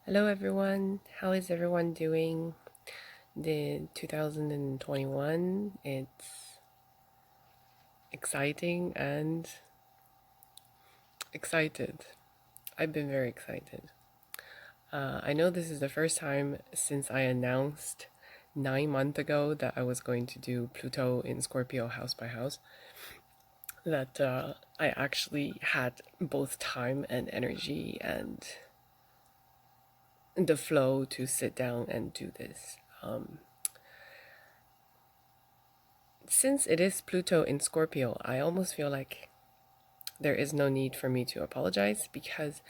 Hello everyone, how is everyone doing? The 2021, it's exciting and excited. I've been very excited. I know this is the first time since I announced 9 months ago that I was going to do Pluto in Scorpio house by house that I actually had both time and energy and the flow to sit down and do this. Since it is Pluto in Scorpio, I almost feel like there is no need for me to apologize because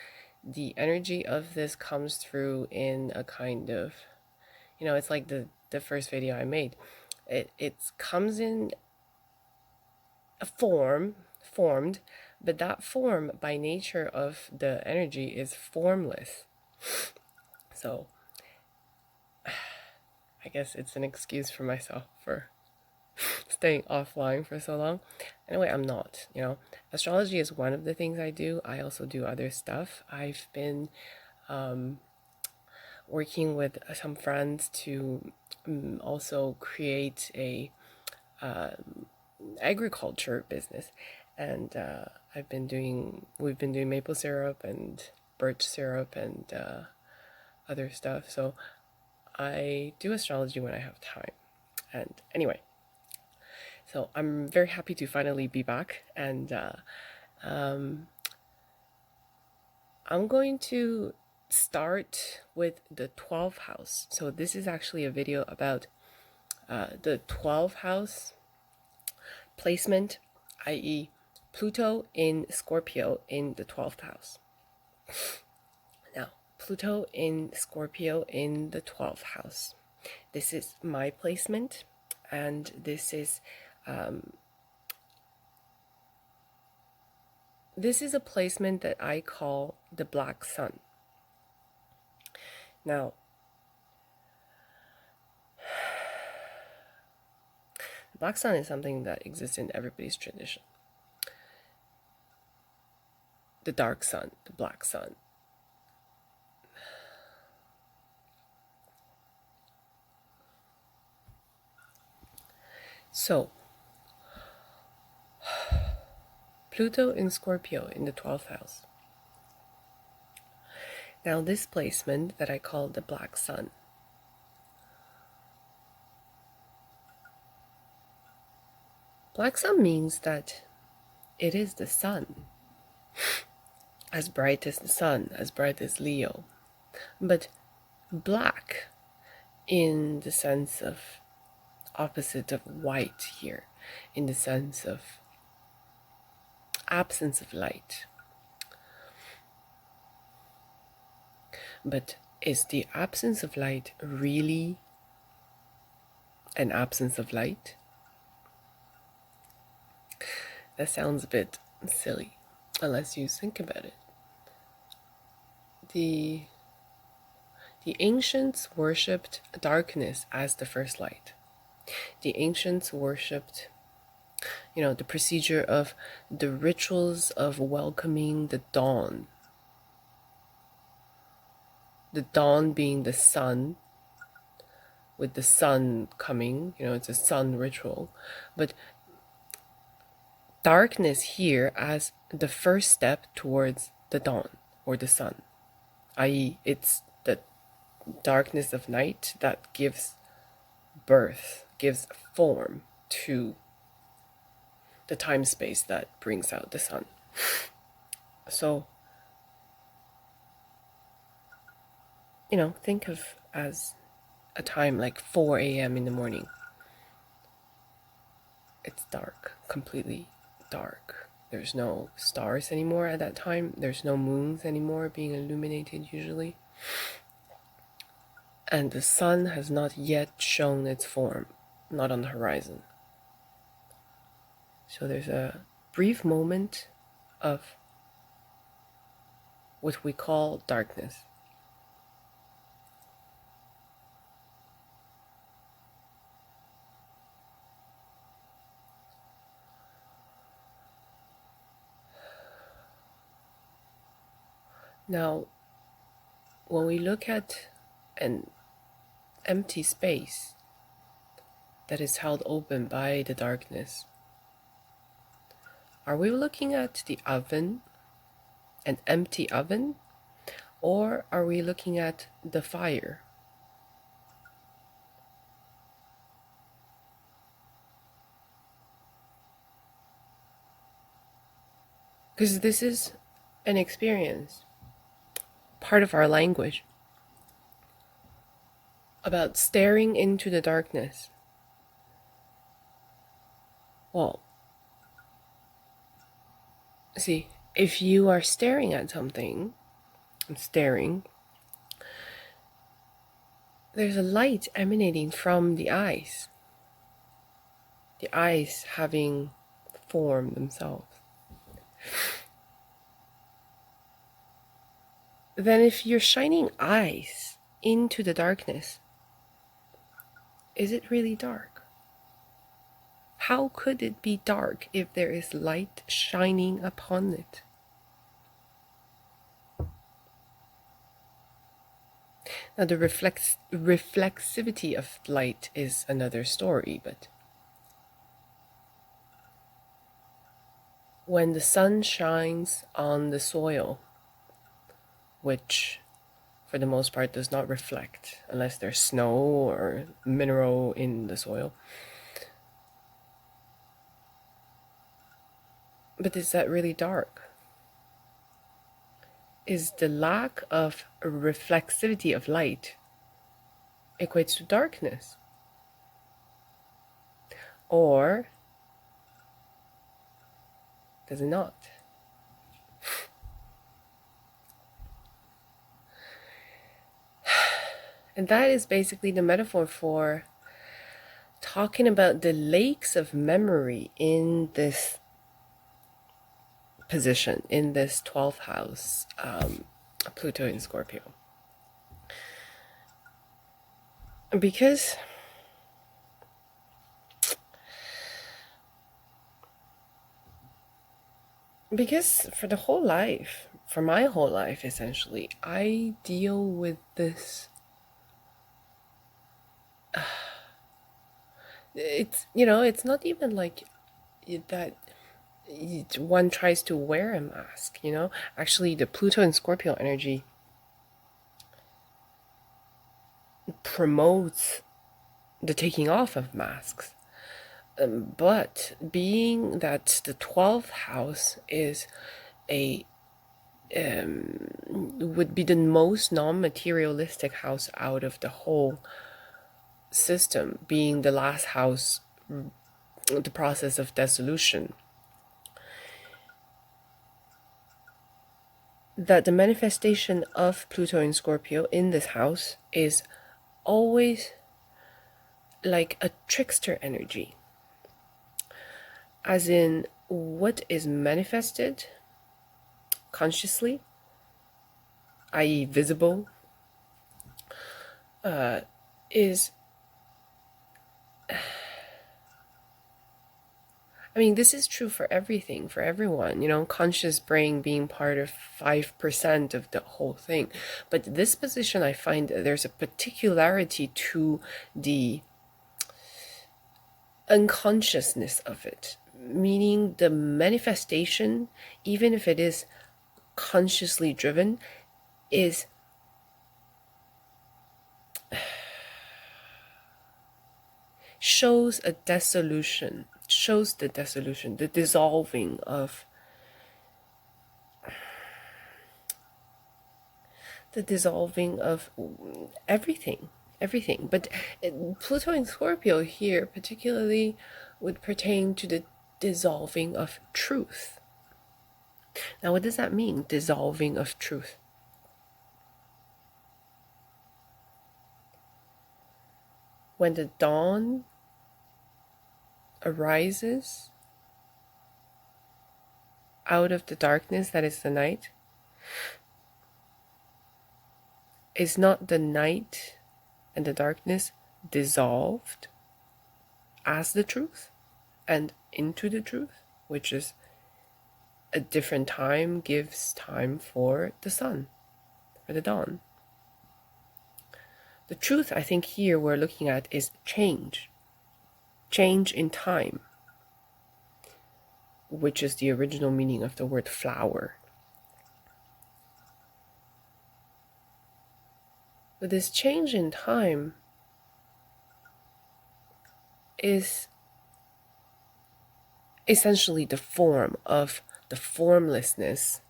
the energy of this comes through in a kind of, it's like the first video I made. It comes in a formed, but that form by nature of the energy is formless. So I guess it's an excuse for myself for staying offline for so long. Anyway, I'm not, Astrology is one of the things I do. I also do other stuff. I've been working with some friends to also create a agriculture business, and we've been doing maple syrup and birch syrup and other stuff. So I do astrology when I have time. And anyway, so I'm very happy to finally be back, and um, I'm going to start with the 12th house. So this is actually a video about the 12th house placement, i.e., Pluto in Scorpio in the 12th house. Now, Pluto in Scorpio in the 12th house. This is my placement, and this is a placement that I call the Black Sun. Now, the Black Sun is something that exists in everybody's tradition. The dark sun, the black sun. So, Pluto in Scorpio in the 12th house. Now, this placement that I call the Black Sun, Black Sun means that it is the sun, as bright as the sun, as bright as Leo, but black in the sense of opposite of white here, in the sense of absence of light. But is the absence of light really an absence of light? That sounds a bit silly, unless you think about it. The ancients worshipped darkness as the first light. The ancients worshipped, the procedure of the rituals of welcoming the dawn. The dawn being the sun, with the sun coming, it's a sun ritual. But darkness here as the first step towards the dawn or the sun, i.e., it's the darkness of night that gives birth, gives form to the time space that brings out the sun. So, think of as a time like 4 a.m. in the morning. It's dark, completely dark. There's no stars anymore at that time. There's no moons anymore being illuminated usually. And the sun has not yet shown its form, not on the horizon. So there's a brief moment of what we call darkness. Now, when we look at an empty space that is held open by the darkness, are we looking at the oven, an empty oven, or are we looking at the fire? Because this is an experience, part of our language, about staring into the darkness. Well, see, if you are staring at something, there's a light emanating from the eyes having formed themselves. Then if you're shining eyes into the darkness, is it really dark? How could it be dark if there is light shining upon it? Now, the reflexivity of light is another story, but when the sun shines on the soil, which for the most part does not reflect unless there's snow or mineral in the soil, but is that really dark? Is the lack of reflexivity of light equates to darkness? Or does it not? And that is basically the metaphor for talking about the lakes of memory in this position, in this 12th house, Pluto in Scorpio. Because for the whole life, for my whole life essentially, I deal with this. It's not even like that one tries to wear a mask, Actually, the Pluto and Scorpio energy promotes the taking off of masks. But being that the 12th house is would be the most non-materialistic house out of the whole system, being the last house, the process of dissolution, that the manifestation of Pluto in Scorpio in this house is always like a trickster energy. As in, what is manifested consciously, i.e. visible, is... I mean, this is true for everything, for everyone, conscious brain being part of 5% of the whole thing. But this position, I find there's a particularity to the unconsciousness of it, meaning the manifestation, even if it is consciously driven, is shows the dissolution, the dissolving of everything. But Pluto in Scorpio here particularly would pertain to the dissolving of truth. Now, what does that mean, dissolving of truth? When the dawn arises out of the darkness that is the night, is not the night and the darkness dissolved as the truth and into the truth, which is a different time, gives time for the sun, for the dawn. The truth, I think, here we're looking at is change. Change in time, which is the original meaning of the word flower. But this change in time is essentially the form of the formlessness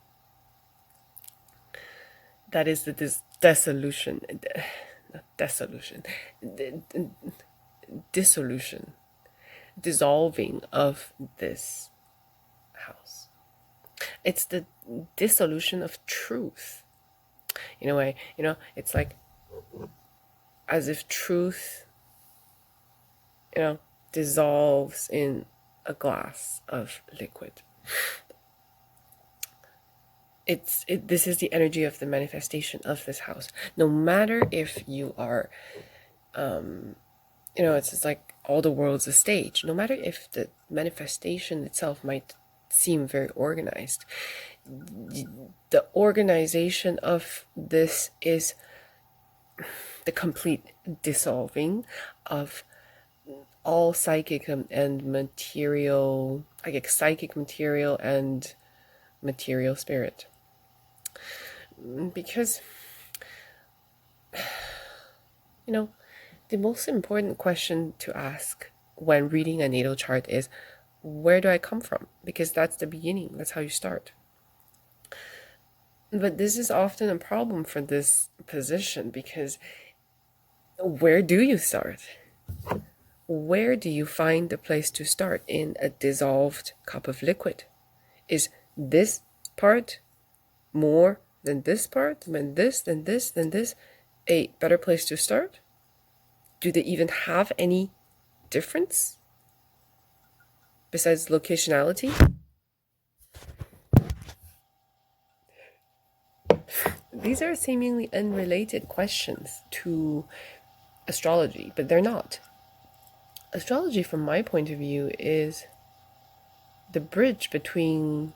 that is the dissolution, dissolving of this house. It's the dissolution of truth. In a way, it's like as if truth, dissolves in a glass of liquid. This is the energy of the manifestation of this house. No matter if you are, it's just like all the world's a stage. No matter if the manifestation itself might seem very organized, the organization of this is the complete dissolving of all psychic and material, like psychic material and material spirit. Because, the most important question to ask when reading a natal chart is, where do I come from? Because that's the beginning. That's how you start. But this is often a problem for this position, because where do you start? Where do you find the place to start in a dissolved cup of liquid? Is this part more than this part, then this, then this, then this, a better place to start? Do they even have any difference besides locationality? These are seemingly unrelated questions to astrology, but they're not. Astrology, from my point of view, is the bridge between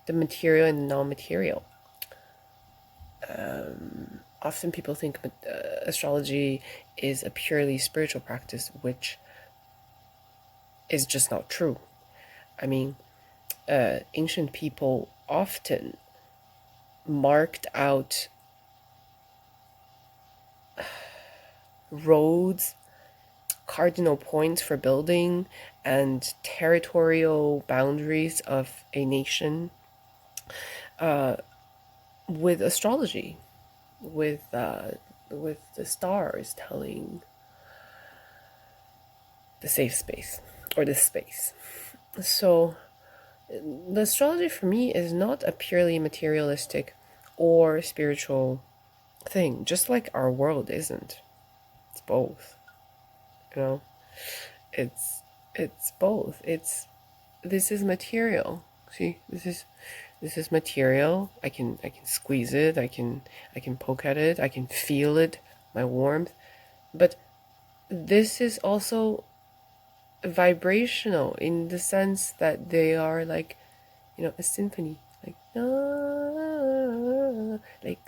the material and the non-material. Often people think astrology is a purely spiritual practice, which is just not true. I mean, ancient people often marked out roads, cardinal points for building, and territorial boundaries of a nation with astrology, with the stars telling the safe space or the space. So the astrology for me is not a purely materialistic or spiritual thing, just like our world isn't. It's both. It's both. This is material. See, this is material. I can squeeze it. I can poke at it. I can feel it, my warmth. But this is also vibrational in the sense that they are like, a symphony, like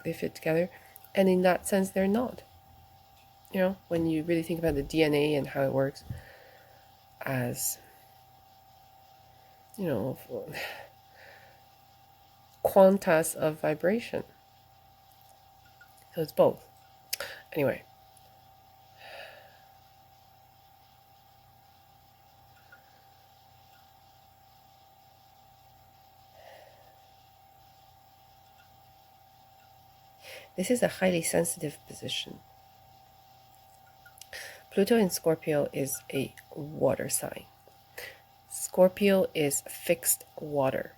they fit together, and in that sense they're not. When you really think about the DNA and how it works as, quantas of vibration. So it's both. Anyway. This is a highly sensitive position. Pluto in Scorpio is a water sign. Scorpio is fixed water.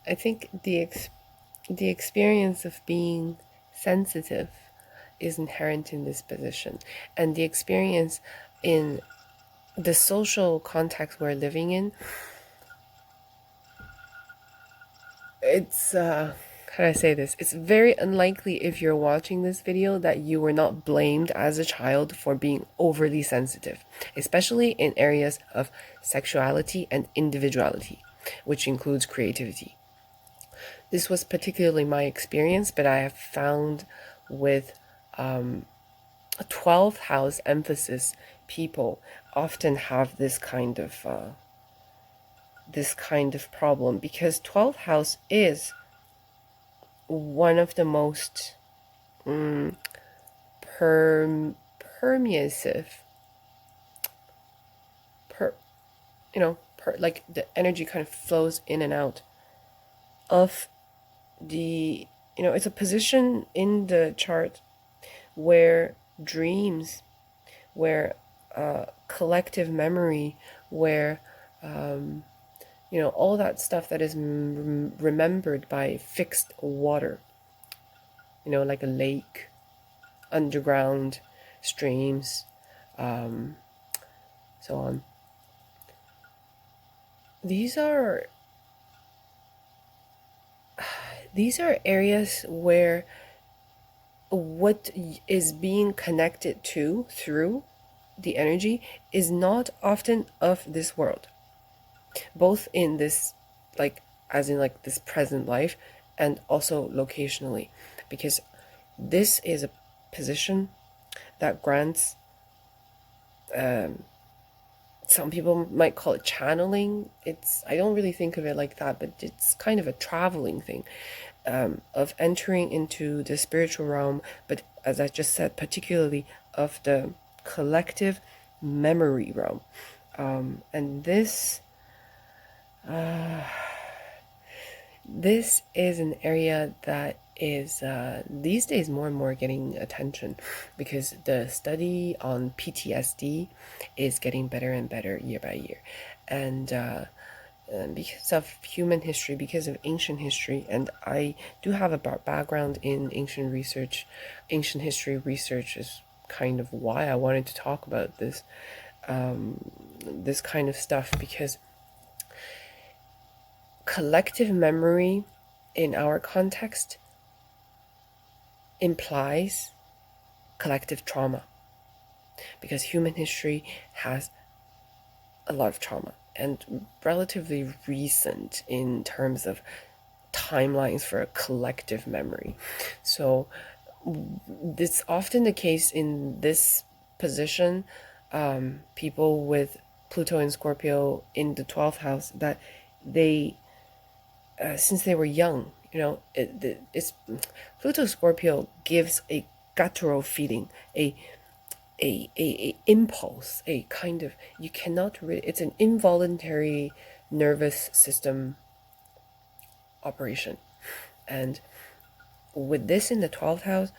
I think the experience of being sensitive is inherent in this position, and the experience in the social context we're living in, it's how do I say this? It's very unlikely if you're watching this video that you were not blamed as a child for being overly sensitive, especially in areas of sexuality and individuality, which includes creativity. This was particularly my experience, but I have found with a 12th house emphasis, people often have this kind of problem, because 12th house is one of the most permissive, like the energy kind of flows in and out of the, it's a position in the chart where dreams, where collective memory, where all that stuff that is remembered by fixed water, like a lake, underground streams, so on. These are areas where what is being connected to through the energy is not often of this world, both in this, like, as in like this present life, and also locationally, because this is a position that grants, some people might call it channeling. I don't really think of it like that, but it's kind of a traveling thing, of entering into the spiritual realm, but as I just said, particularly of the collective memory realm. And this is an area that is these days more and more getting attention, because the study on PTSD is getting better and better year by year. And because of human history, because of ancient history, and I do have a background in ancient history research is kind of why I wanted to talk about this, this kind of stuff, because collective memory in our context implies collective trauma, because human history has a lot of trauma, and relatively recent in terms of timelines for a collective memory. So it's often the case in this position, people with Pluto and Scorpio in the 12th house, that they, since they were young, it's Pluto Scorpio gives a guttural feeling, a impulse, a kind of, you cannot it's an involuntary nervous system operation. And with this in the 12th house,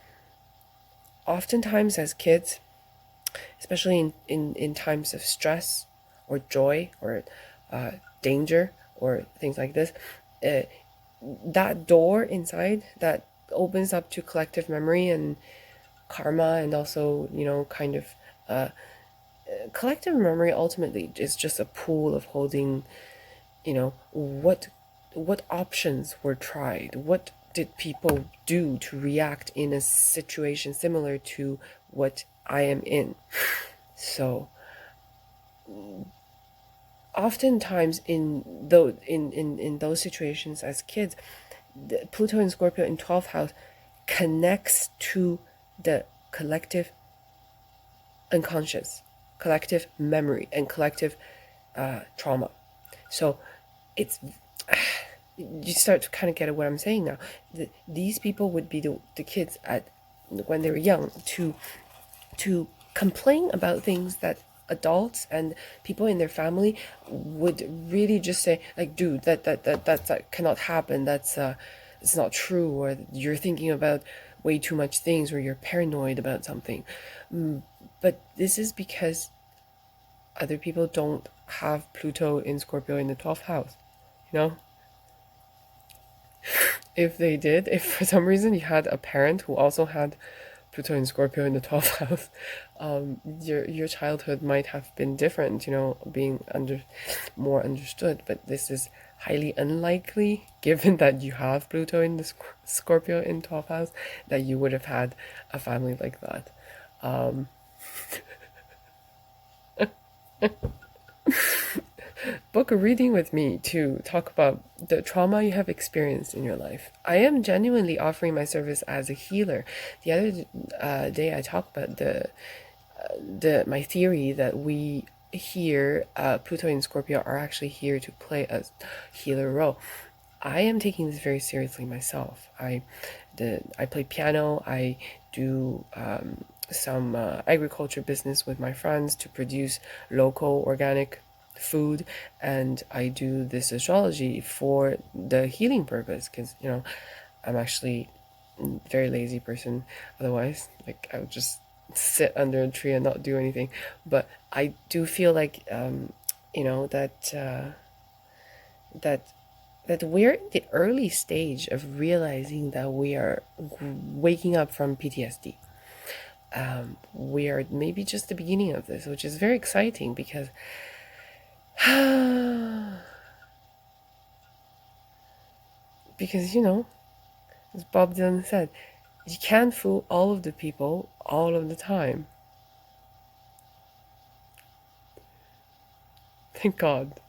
oftentimes as kids, especially in times of stress or joy or danger or things like this, that door inside that opens up to collective memory and karma, and also, kind of collective memory ultimately is just a pool of holding, what options were tried, what did people do to react in a situation similar to what I am in. So oftentimes in those situations as kids, the Pluto and Scorpio in 12th house connects to the collective unconscious, collective memory, and collective trauma. So it's you start to kind of get at what I'm saying now. These people would be the kids when they were young to complain about things that adults and people in their family would really just say, like, dude, that cannot happen, that's it's not true, or you're thinking about way too much things, or you're paranoid about something. But this is because other people don't have Pluto in Scorpio in the 12th house, If they did, if for some reason you had a parent who also had Pluto in Scorpio in the 12th house, your childhood might have been different, being more understood. But this is highly unlikely, given that you have Pluto in the Scorpio in 12th house, that you would have had a family like that. Um, Book a reading with me to talk about the trauma you have experienced in your life. I am genuinely offering my service as a healer. The other day, I talked about my theory that we here, Pluto and Scorpio, are actually here to play a healer role. I am taking this very seriously myself. I play piano. I do some agriculture business with my friends to produce local organic food, and I do this astrology for the healing purpose because I'm actually a very lazy person. Otherwise, like I would just sit under a tree and not do anything. But I do feel like that that we're in the early stage of realizing that we are waking up from PTSD. We are maybe just the beginning of this, which is very exciting because because as Bob Dylan said, you can't fool all of the people all of the time. Thank God.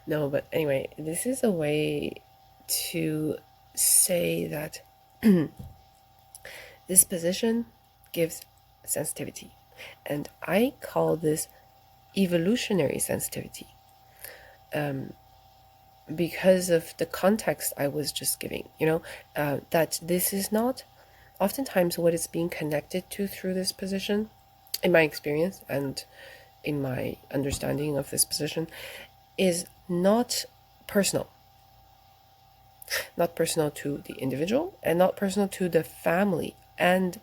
No, but anyway, this is a way to say that this position gives sensitivity. And I call this evolutionary sensitivity because of the context I was just giving, that this is not oftentimes what is being connected to through this position, in my experience and in my understanding of this position, is not personal. Not personal to the individual and not personal to the family and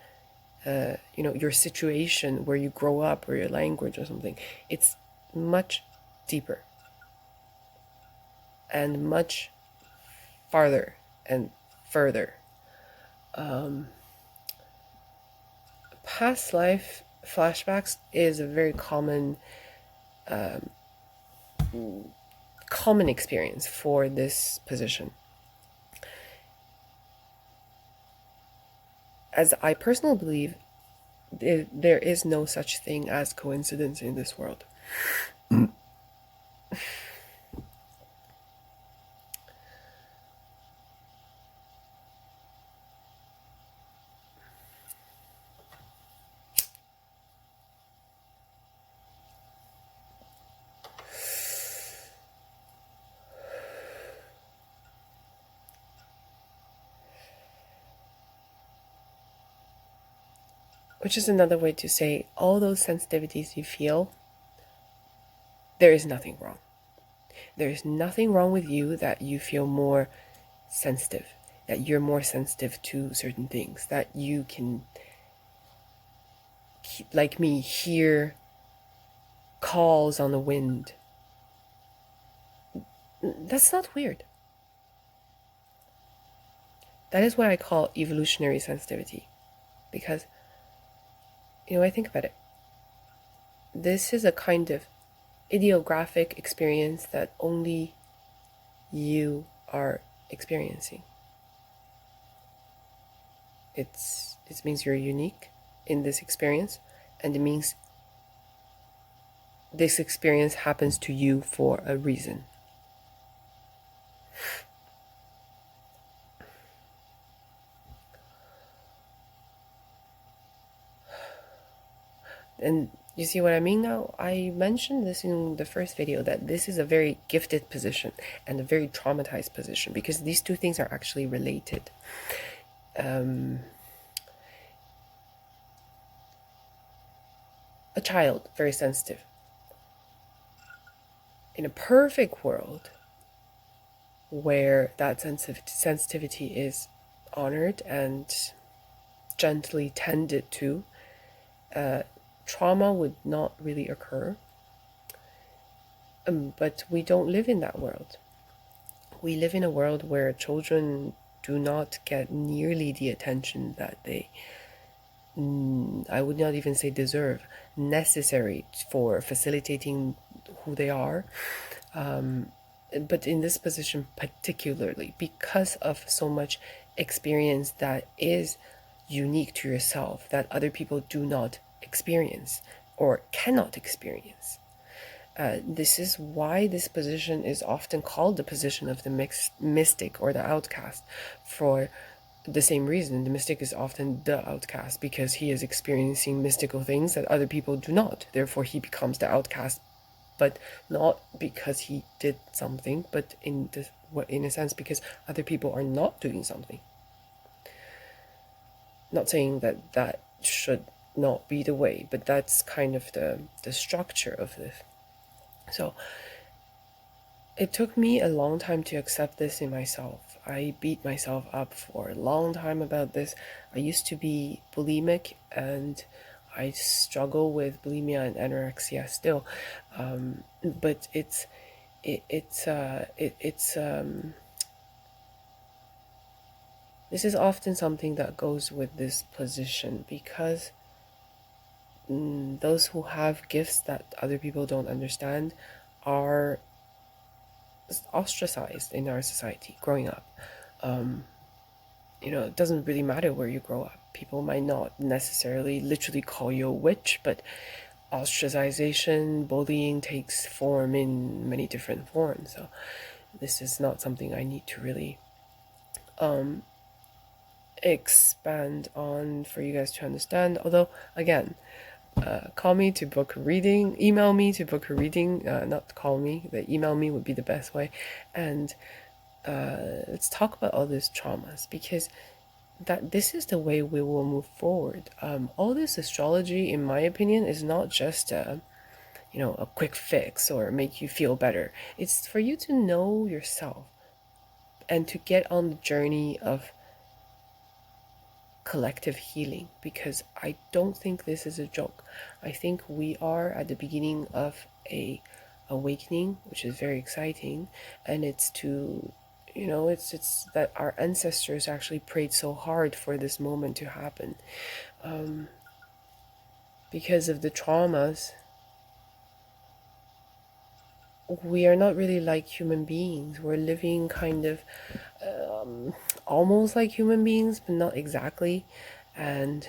your situation where you grow up or your language or something. It's much deeper and much farther and further. Past life flashbacks is a very common experience for this position. As I personally believe, there is no such thing as coincidence in this world. Which is another way to say all those sensitivities you feel, there is nothing wrong. There is nothing wrong with you that you feel more sensitive, that you're more sensitive to certain things, that you can, like me, hear calls on the wind. That's not weird. That is what I call evolutionary sensitivity. Because, I think about it. This is a kind of idiographic experience that only you are experiencing. It means you're unique in this experience, and it means this experience happens to you for a reason. And you see what I mean now? I mentioned this in the first video, that this is a very gifted position and a very traumatized position, because these two things are actually related. A child, very sensitive. In a perfect world where that sensitivity is honored and gently tended to, trauma would not really occur. But we don't live in that world. We live in a world where children do not get nearly the attention that they, I would not even say deserve, necessary for facilitating who they are. But in this position particularly, because of so much experience that is unique to yourself that other people do not experience or cannot experience. This is why this position is often called the position of the mystic or the outcast. For the same reason, the mystic is often the outcast because he is experiencing mystical things that other people do not. Therefore, he becomes the outcast, but not because he did something, but in a sense because other people are not doing something. Not saying that that should not be the way, but that's kind of the structure of this. So it took me a long time to accept this in myself. I beat myself up for a long time about this. I used to be bulimic, and I struggle with bulimia and anorexia still. But this is often something that goes with this position because those who have gifts that other people don't understand are ostracized in our society growing up. It doesn't really matter where you grow up. People might not necessarily literally call you a witch, but ostracization, bullying takes form in many different forms. So this is not something I need to really expand on for you guys to understand. Although, again, call me to book a reading, email me to book a reading, not call me, but email me would be the best way. And let's talk about all these traumas, because that this is the way we will move forward. All this astrology, in my opinion, is not just a quick fix or make you feel better. It's for you to know yourself and to get on the journey of collective healing, because I don't think this is a joke. I think we are at the beginning of a awakening, which is very exciting, and it's to it's that our ancestors actually prayed so hard for this moment to happen, because of the traumas. We are not really like human beings. We're living kind of almost like human beings, but not exactly. And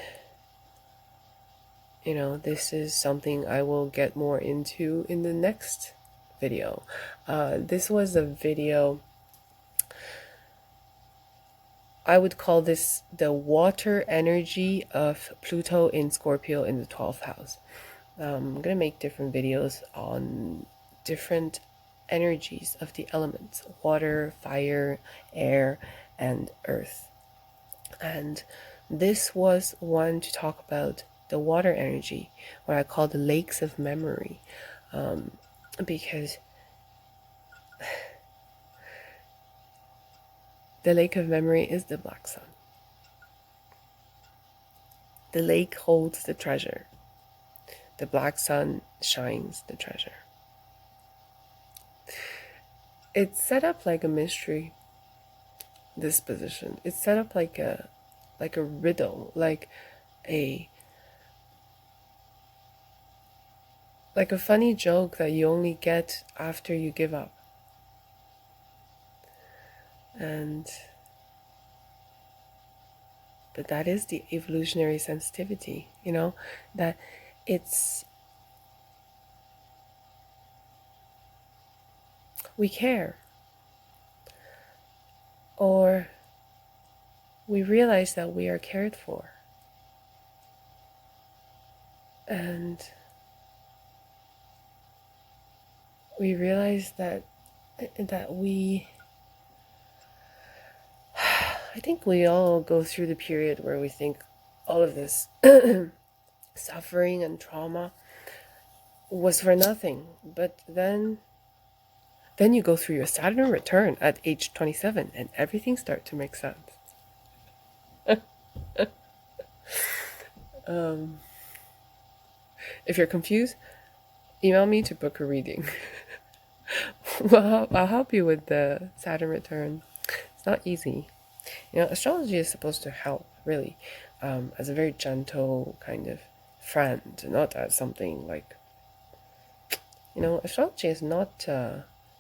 this is something I will get more into in the next video. This was a video, I would call this the water energy of Pluto in Scorpio in the 12th house. I'm going to make different videos on different energies of the elements: water, fire, air, and earth. And this was one to talk about the water energy, what I call the lakes of memory, because the lake of memory is the black sun. The lake holds the treasure. The black sun shines the treasure. It's set up like a mystery, this position. It's set up like a riddle, like a funny joke that you only get after you give up. But that is the evolutionary sensitivity, that we care, or we realize that we are cared for, and we realize that we, I think we all go through the period where we think all of this suffering and trauma was for nothing. But then you go through your Saturn return at age 27 and everything starts to make sense. If you're confused, email me to book a reading. Well, I'll help you with the Saturn return. It's not easy. Astrology is supposed to help, really, as a very gentle kind of friend, not as something like, astrology is not,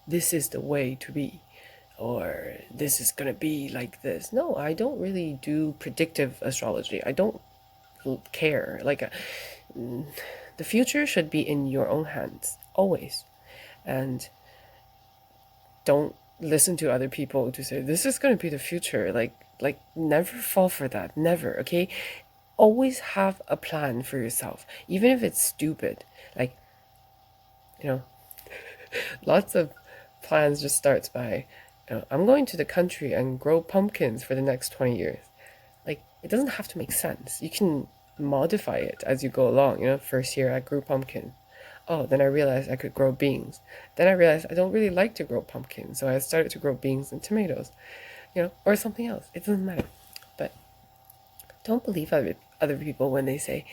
this is the way to be, or this is gonna be like this. No, I don't really do predictive astrology. I don't care. The future should be in your own hands, always. And don't listen to other people to say this is going to be the future. Like never fall for that. Never. Okay, always have a plan for yourself, even if it's stupid. Like, you know lots of plans just starts by, I'm going to the country and grow pumpkins for the next 20 years. Like, it doesn't have to make sense. You can modify it as you go along. First year I grew pumpkin. Oh, then I realized I could grow beans. Then I realized I don't really like to grow pumpkins, so I started to grow beans and tomatoes, or something else. It doesn't matter. But don't believe other people when they say,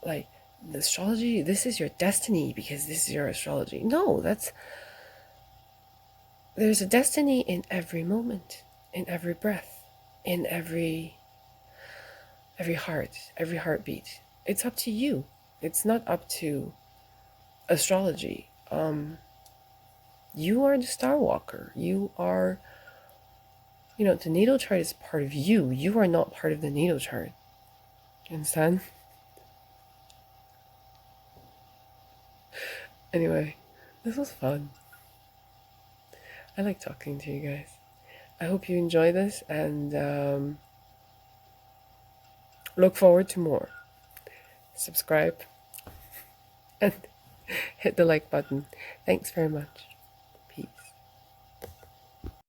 like, the astrology, this is your destiny because this is your astrology. No, there's a destiny in every moment, in every breath, in every heart, every heartbeat. It's up to you. It's not up to astrology. You are the star walker. You are, the natal chart is part of you. You are not part of the natal chart. You understand? Anyway, this was fun. I like talking to you guys. I hope you enjoy this, and look forward to more. Subscribe and hit the like button. Thanks very much.